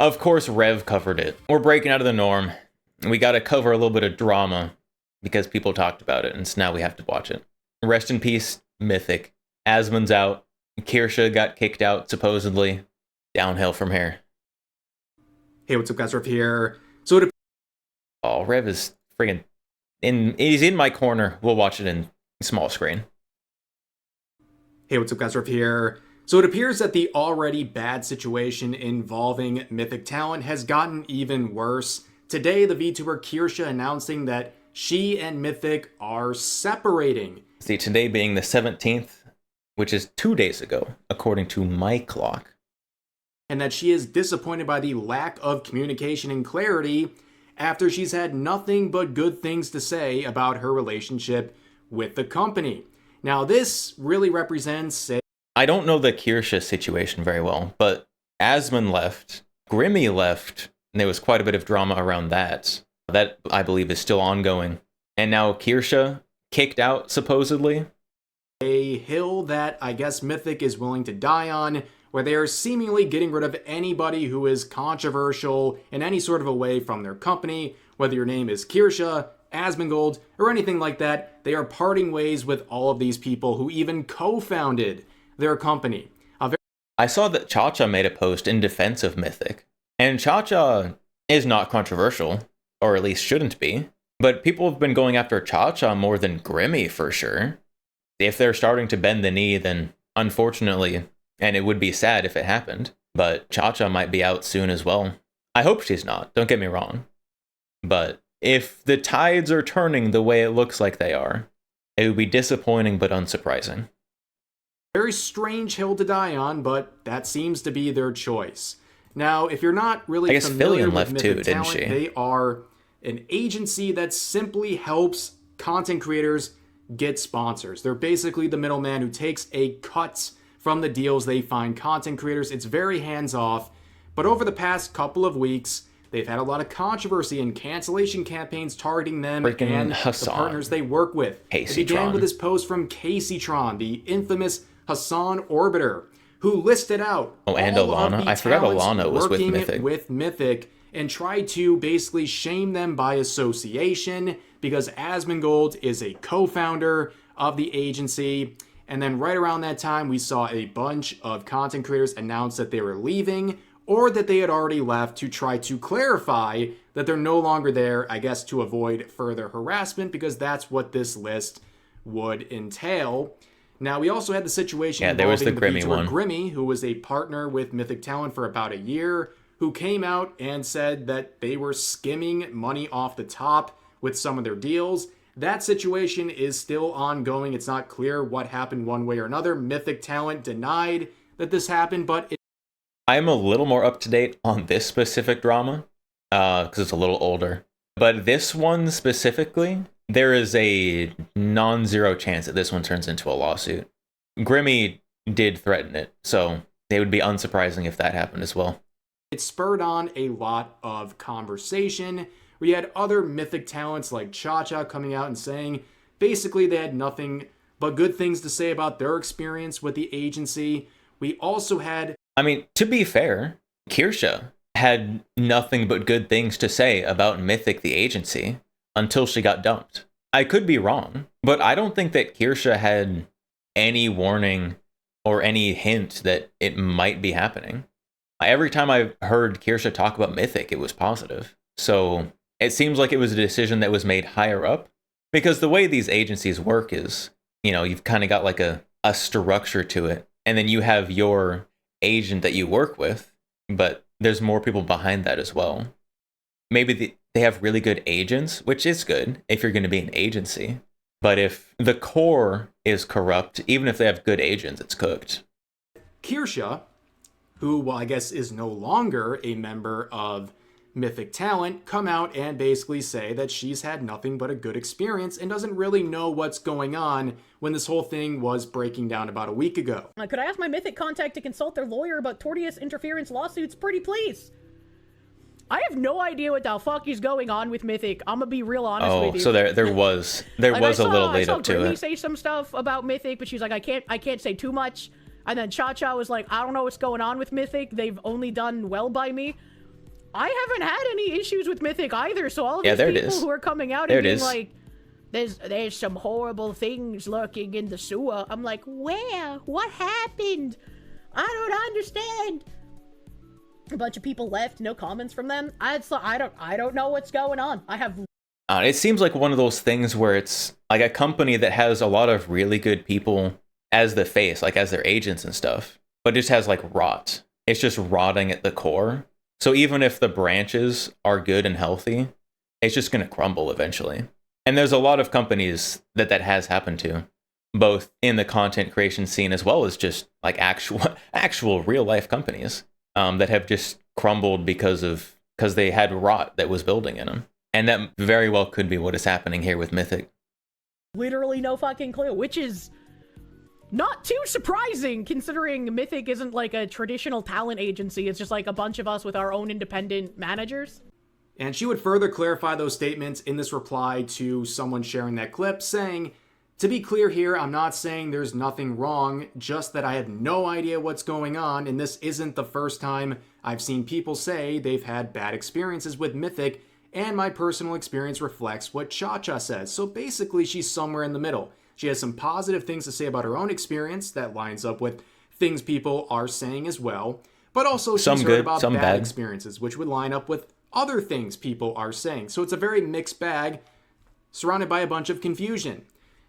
Of course, Rev covered it. We're breaking out of the norm. We gotta cover a little bit of drama because people talked about it, and so now we have to watch it. Rest in peace, Mythic. Asmon's out. Kirsche got kicked out, supposedly. Downhill from here. Hey, what's up, guys? Rev here. Oh, Rev is friggin' he's in my corner. We'll watch it in small screen. Hey, what's up, guys? Rev here. So it appears that the already bad situation involving Mythic talent has gotten even worse. Today, the VTuber Kirsche announcing that she and Mythic are separating. See, today being the 17th, which is 2 days ago, according to my clock. And that she is disappointed by the lack of communication and clarity after she's had nothing but good things to say about her relationship with the company. Now, this really represents I don't know the Kirsche situation very well, but Asmon left, Grimmie left, and there was quite a bit of drama around that. That, I believe, is still ongoing. And now Kirsche kicked out, supposedly. a hill that I guess Mythic is willing to die on, where they are seemingly getting rid of anybody who is controversial in any sort of a way from their company, whether your name is Kirsche, Asmongold, or anything like that. They are parting ways with all of these people who even co-founded their company. I saw that Cha-Cha made a post in defense of Mythic, and Cha-Cha is not controversial, or at least shouldn't be, but people have been going after Cha-Cha more than Grimmie for sure. If they're starting to bend the knee, then unfortunately, and it would be sad if it happened, but Cha-Cha might be out soon as well. I hope she's not, don't get me wrong. But if the tides are turning the way it looks like they are, it would be disappointing but unsurprising. Very strange hill to die on, but that seems to be their choice. Now, if you're not really familiar with left Mythic too, talent, didn't she? they are an agency that simply helps content creators get sponsors. They're basically the middleman who takes a cut from the deals they find content creators. It's very hands-off, but over the past couple of weeks, they've had a lot of controversy and cancellation campaigns targeting them and the partners they work with. It began with this post from Kaceytron, the infamous Hassan Orbiter, who listed out and Alana. I forgot Alana was with Mythic and tried to basically shame them by association because Asmongold is a co-founder of the agency. And then right around that time, we saw a bunch of content creators announce that they were leaving or that they had already left to try to clarify that they're no longer there, I guess, to avoid further harassment, because that's what this list would entail. Now, we also had the situation involving the Grimmie one. Grimmie, who was a partner with Mythic Talent for about a year, who came out and said that they were skimming money off the top with some of their deals. That situation is still ongoing. It's not clear what happened one way or another. Mythic Talent denied that this happened, but I'm a little more up to date on this specific drama because it's a little older. But this one specifically, there is a non-zero chance that this one turns into a lawsuit. Grimmie did threaten it, so it would be unsurprising if that happened as well. It spurred on a lot of conversation. We had other Mythic talents like Cha-Cha coming out and saying basically they had nothing but good things to say about their experience with the agency. We also had... I mean, to be fair, Kirsche had nothing but good things to say about Mythic the agency until she got dumped. I could be wrong, but I don't think that Kirsche had any warning or any hint that it might be happening. Every time I heard Kirsche talk about Mythic, it was positive. So it seems like it was a decision that was made higher up, because the way these agencies work is, you know, you've kind of got like a structure to it, and then you have your agent that you work with, but there's more people behind that as well. Maybe they have really good agents, which is good if you're going to be an agency. But if the core is corrupt, even if they have good agents, it's cooked. Kirsche, who, well, I guess is no longer a member of Mythic Talent, come out and basically say that she's had nothing but a good experience and doesn't really know what's going on when this whole thing was breaking down about a week ago. Could I ask my Mythic contact to consult their lawyer about tortious interference lawsuits, pretty please? I have no idea what the fuck is going on with Mythic. I'm gonna be real honest with you. So there was a little lead up to it. I saw Grimmi say some stuff about Mythic, but she's like, I can't say too much. And then Cha-Cha was like, I don't know what's going on with Mythic. They've only done well by me. I haven't had any issues with Mythic either, so all of these there it people is. who are coming out There and it being is. like, there's some horrible things lurking in the sewer. I'm like, where? What happened? I don't understand. A bunch of people left, no comments from them. I don't know what's going on. I have It seems like one of those things where it's like a company that has a lot of really good people as the face, like as their agents and stuff, but it just has like rot. It's just rotting at the core. So even if the branches are good and healthy, it's just going to crumble eventually. And there's a lot of companies that has happened to, both in the content creation scene as well as just like actual real life companies that have just crumbled because they had rot that was building in them. And that very well could be what is happening here with Mythic. literally no fucking clue, which is not too surprising considering Mythic isn't like a traditional talent agency. It's just like a bunch of us with our own independent managers. And she would further clarify those statements in this reply to someone sharing that clip, saying, "To be clear here, I'm not saying there's nothing wrong, just that I have no idea what's going on, and this isn't the first time I've seen people say they've had bad experiences with Mythic, and my personal experience reflects what Cha-Cha says." So basically, she's somewhere in the middle. She has some positive things to say about her own experience that lines up with things people are saying as well, but also she's Some heard good, about some bad bad experiences, which would line up with other things people are saying. So it's a very mixed bag, surrounded by a bunch of confusion.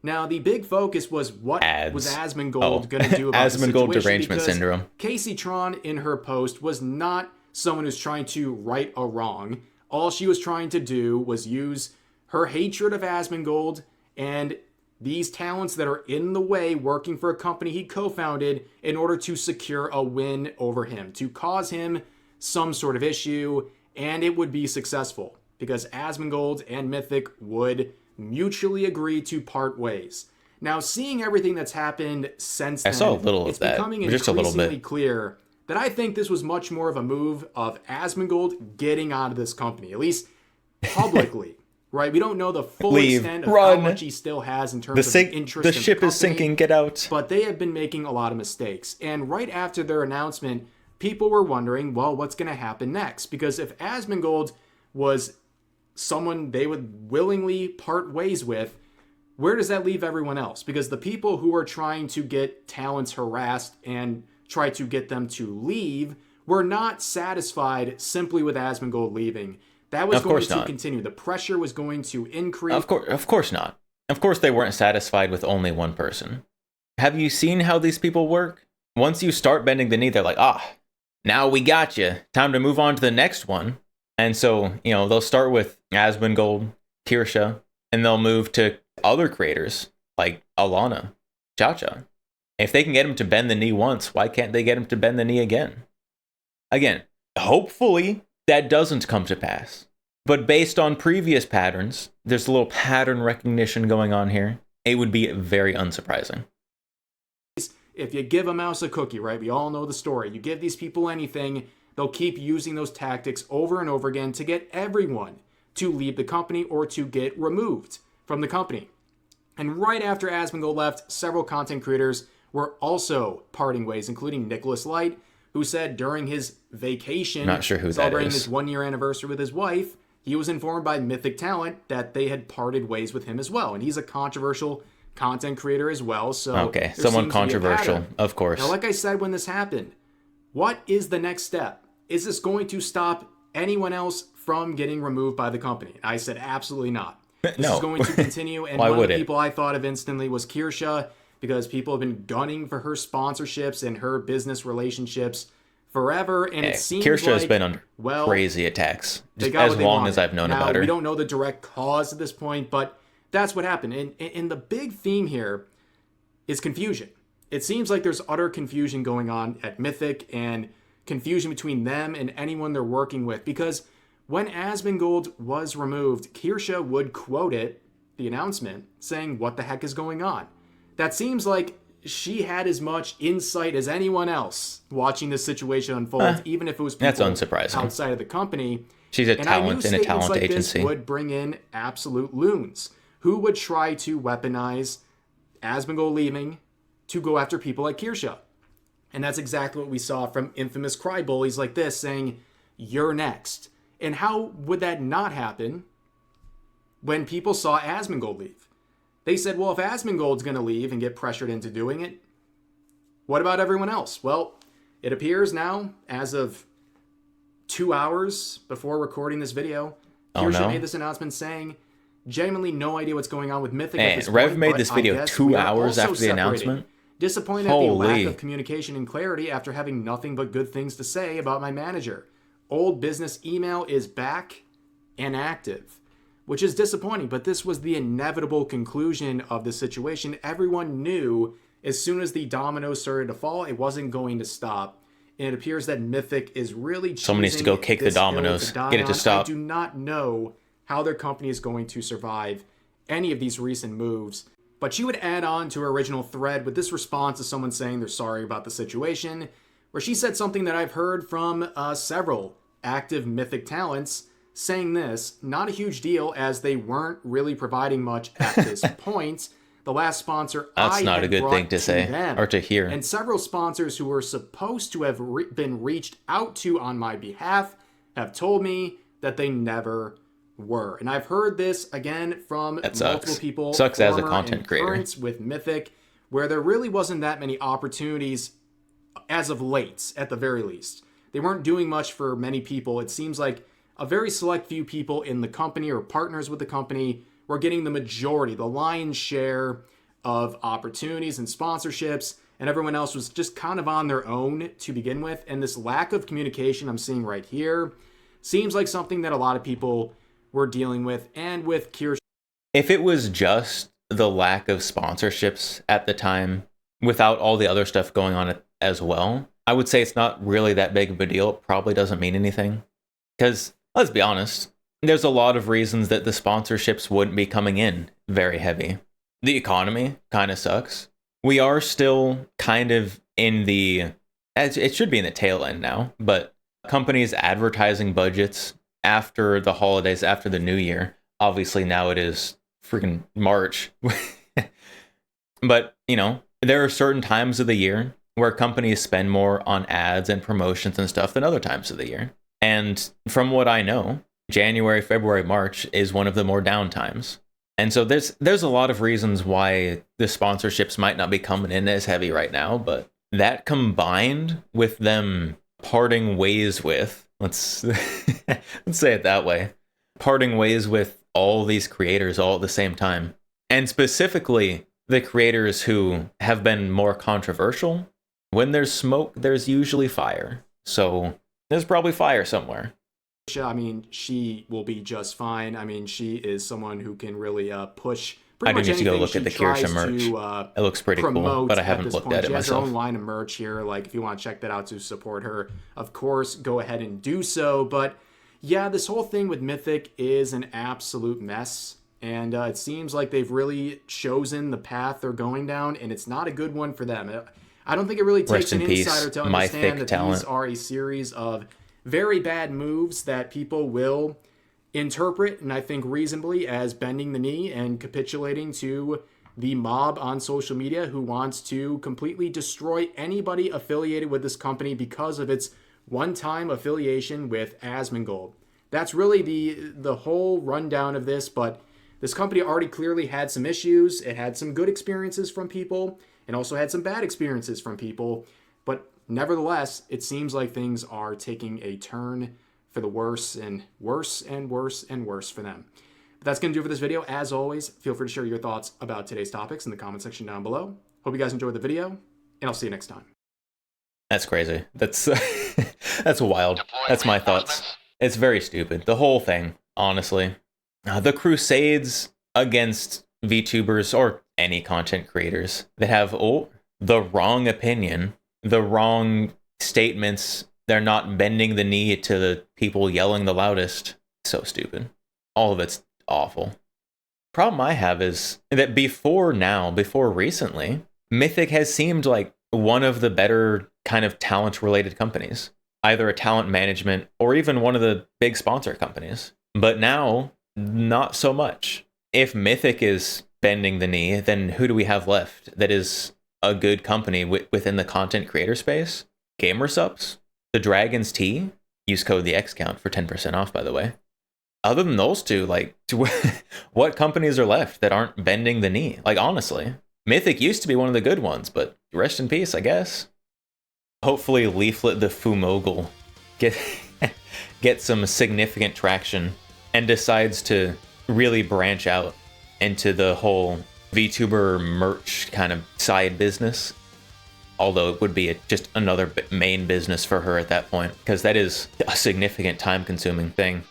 Now, the big focus was what was Asmongold going to do about the Asmongold situation, derangement because syndrome. Kaceytron in her post was not someone who's trying to right a wrong. All she was trying to do was use her hatred of Asmongold and these talents that are in the way working for a company he co-founded in order to secure a win over him, to cause him some sort of issue, and it would be successful because Asmongold and Mythic would mutually agree to part ways. Now, seeing everything that's happened since then, I saw a little of it's that, becoming just a little increasingly bit. clear that I think this was much more of a move of Asmongold getting out of this company, at least publicly. Right? We don't know the full Leave. extent of Run. how much he still has in terms of interest The in ship the is company, sinking. Get out. but they have been making a lot of mistakes. And right after their announcement, people were wondering, well, what's going to happen next? Because if Asmongold was someone they would willingly part ways with, where does that leave everyone else? Because the people who are trying to get talents harassed and try to get them to leave were not satisfied simply with Asmongold leaving. That was going to continue. The pressure was going to increase. Of course not. Of course they weren't satisfied with only one person. Have you seen how these people work? Once you start bending the knee, they're like, now we got you. Time to move on to the next one. And so, they'll start with Asmongold, Kirsche, and they'll move to other creators like Alana, Cha-Cha. If they can get him to bend the knee once, why can't they get him to bend the knee again? Again, hopefully that doesn't come to pass. But based on previous patterns, there's a little pattern recognition going on here. It would be very unsurprising. If you give a mouse a cookie, right? We all know the story. You give these people anything, they'll keep using those tactics over and over again to get everyone to leave the company or to get removed from the company. And right after Asmongold left, several content creators were also parting ways, including Nicholas Light, who said during his vacation, not sure who celebrating that is, his 1-year anniversary with his wife, he was informed by Mythic Talent that they had parted ways with him as well. And he's a controversial content creator as well. So okay, someone controversial, of course. Now, like I said when this happened, what is the next step? Is this going to stop anyone else from getting removed by the company? I said absolutely not. This is going to continue. And one of the people I thought of instantly was Kirsche, because people have been gunning for her sponsorships and her business relationships forever. And it seems Kirsche has like, been under crazy attacks as long as I've known about her. We don't know the direct cause at this point, but that's what happened. And the big theme here is confusion. It seems like there's utter confusion going on at Mythic and confusion between them and anyone they're working with, because when Asmongold was removed, Kirsche would quote the announcement, saying, "What the heck is going on?" That seems like she had as much insight as anyone else watching this situation unfold, even if it was people that's unsurprising. Outside of the company. She's a talent in a talent like agency. This would bring in absolute loons who would try to weaponize Asmongold leaving to go after people like Kirsche. And that's exactly what we saw from infamous cry bullies like this, saying, "You're next." And how would that not happen when people saw Asmongold leave? They said, well, if Asmongold's going to leave and get pressured into doing it, what about everyone else? Well, it appears now, as of 2 hours before recording this video, Kirsche made this announcement saying, genuinely no idea what's going on with Mythic at this Rev point, made but this I video guess 2 we are hours also after the separated. announcement. Disappointed at the lack of communication and clarity after having nothing but good things to say about my manager. Old business email is back and active, which is disappointing, but this was the inevitable conclusion of the situation. Everyone knew as soon as the dominoes started to fall, it wasn't going to stop. And it appears that Mythic is really someone needs to go kick the dominoes, get it to stop. I do not know how their company is going to survive any of these recent moves. But she would add on to her original thread with this response to someone saying they're sorry about the situation, where she said something that I've heard from several active Mythic talents, saying this, not a huge deal as they weren't really providing much at this point. The last sponsor That's not a good thing to say them, or to hear. and several sponsors who were supposed to have been reached out to on my behalf have told me that they never were. And I've heard this again from multiple people. Sucks as a content creator with Mythic, where there really wasn't that many opportunities as of late, at the very least. They weren't doing much for many people. It seems like a very select few people in the company or partners with the company were getting the majority, the lion's share of opportunities and sponsorships, and everyone else was just kind of on their own to begin with. And this lack of communication I'm seeing right here seems like something that a lot of people were dealing with, and with Kirsche. If it was just the lack of sponsorships at the time, without all the other stuff going on as well, I would say it's not really that big of a deal. It probably doesn't mean anything. Because, let's be honest, there's a lot of reasons that the sponsorships wouldn't be coming in very heavy. The economy kind of sucks. We are still kind of in the, it should be in the tail end now, but companies' advertising budgets after the holidays, after the new year, obviously now it is freaking March. But, you know, there are certain times of the year where companies spend more on ads and promotions and stuff than other times of the year. And from what I know, January, February, March is one of the more down times. And so there's a lot of reasons why the sponsorships might not be coming in as heavy right now, but that combined with them parting ways with, let's say it that way, parting ways with all these creators all at the same time, and specifically the creators who have been more controversial. When there's smoke, there's usually fire. So there's probably fire somewhere. I mean, she will be just fine. I mean, she is someone who can really push I do need to go look at the Kirsche merch. It looks pretty cool, but I haven't looked at it myself. She has her own line of merch here. Like, if you want to check that out to support her, of course, go ahead and do so. But yeah, this whole thing with Mythic is an absolute mess. And it seems like they've really chosen the path they're going down, and it's not a good one for them. I don't think it really takes an insider to understand that these are a series of very bad moves that people will interpret, and I think reasonably, as bending the knee and capitulating to the mob on social media who wants to completely destroy anybody affiliated with this company because of its one-time affiliation with Asmongold. That's really the whole rundown of this, but this company already clearly had some issues. It had some good experiences from people and also had some bad experiences from people, but nevertheless, it seems like things are taking a turn for the worse and worse and worse and worse for them. But that's going to do it for this video. As always, feel free to share your thoughts about today's topics in the comment section down below. Hope you guys enjoyed the video, and I'll see you next time. That's crazy. That's that's wild. That's my thoughts. It's very stupid. The whole thing, honestly. The crusades against VTubers or any content creators that have the wrong opinion, the wrong statements. They're not bending the knee to the people yelling the loudest. So stupid. All of it's awful. Problem I have is that before recently, Mythic has seemed like one of the better kind of talent-related companies. Either a talent management or even one of the big sponsor companies. But now, not so much. If Mythic is bending the knee, then who do we have left that is a good company within the content creator space? Gamer Subs? The Dragon's Tea? Use code the XCount for 10% off, by the way. Other than those two, like, what companies are left that aren't bending the knee? Like, honestly, Mythic used to be one of the good ones, but rest in peace, I guess. Hopefully Leaflet the Fumogul get some significant traction and decides to really branch out into the whole VTuber merch kind of side business. Although it would be just another main business for her at that point, because that is a significant time-consuming thing.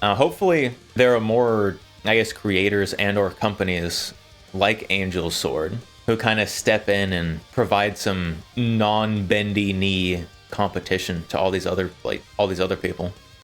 Hopefully there are more, I guess, creators and or companies like Angel's Sword who kind of step in and provide some non-bendy knee competition to all these other people.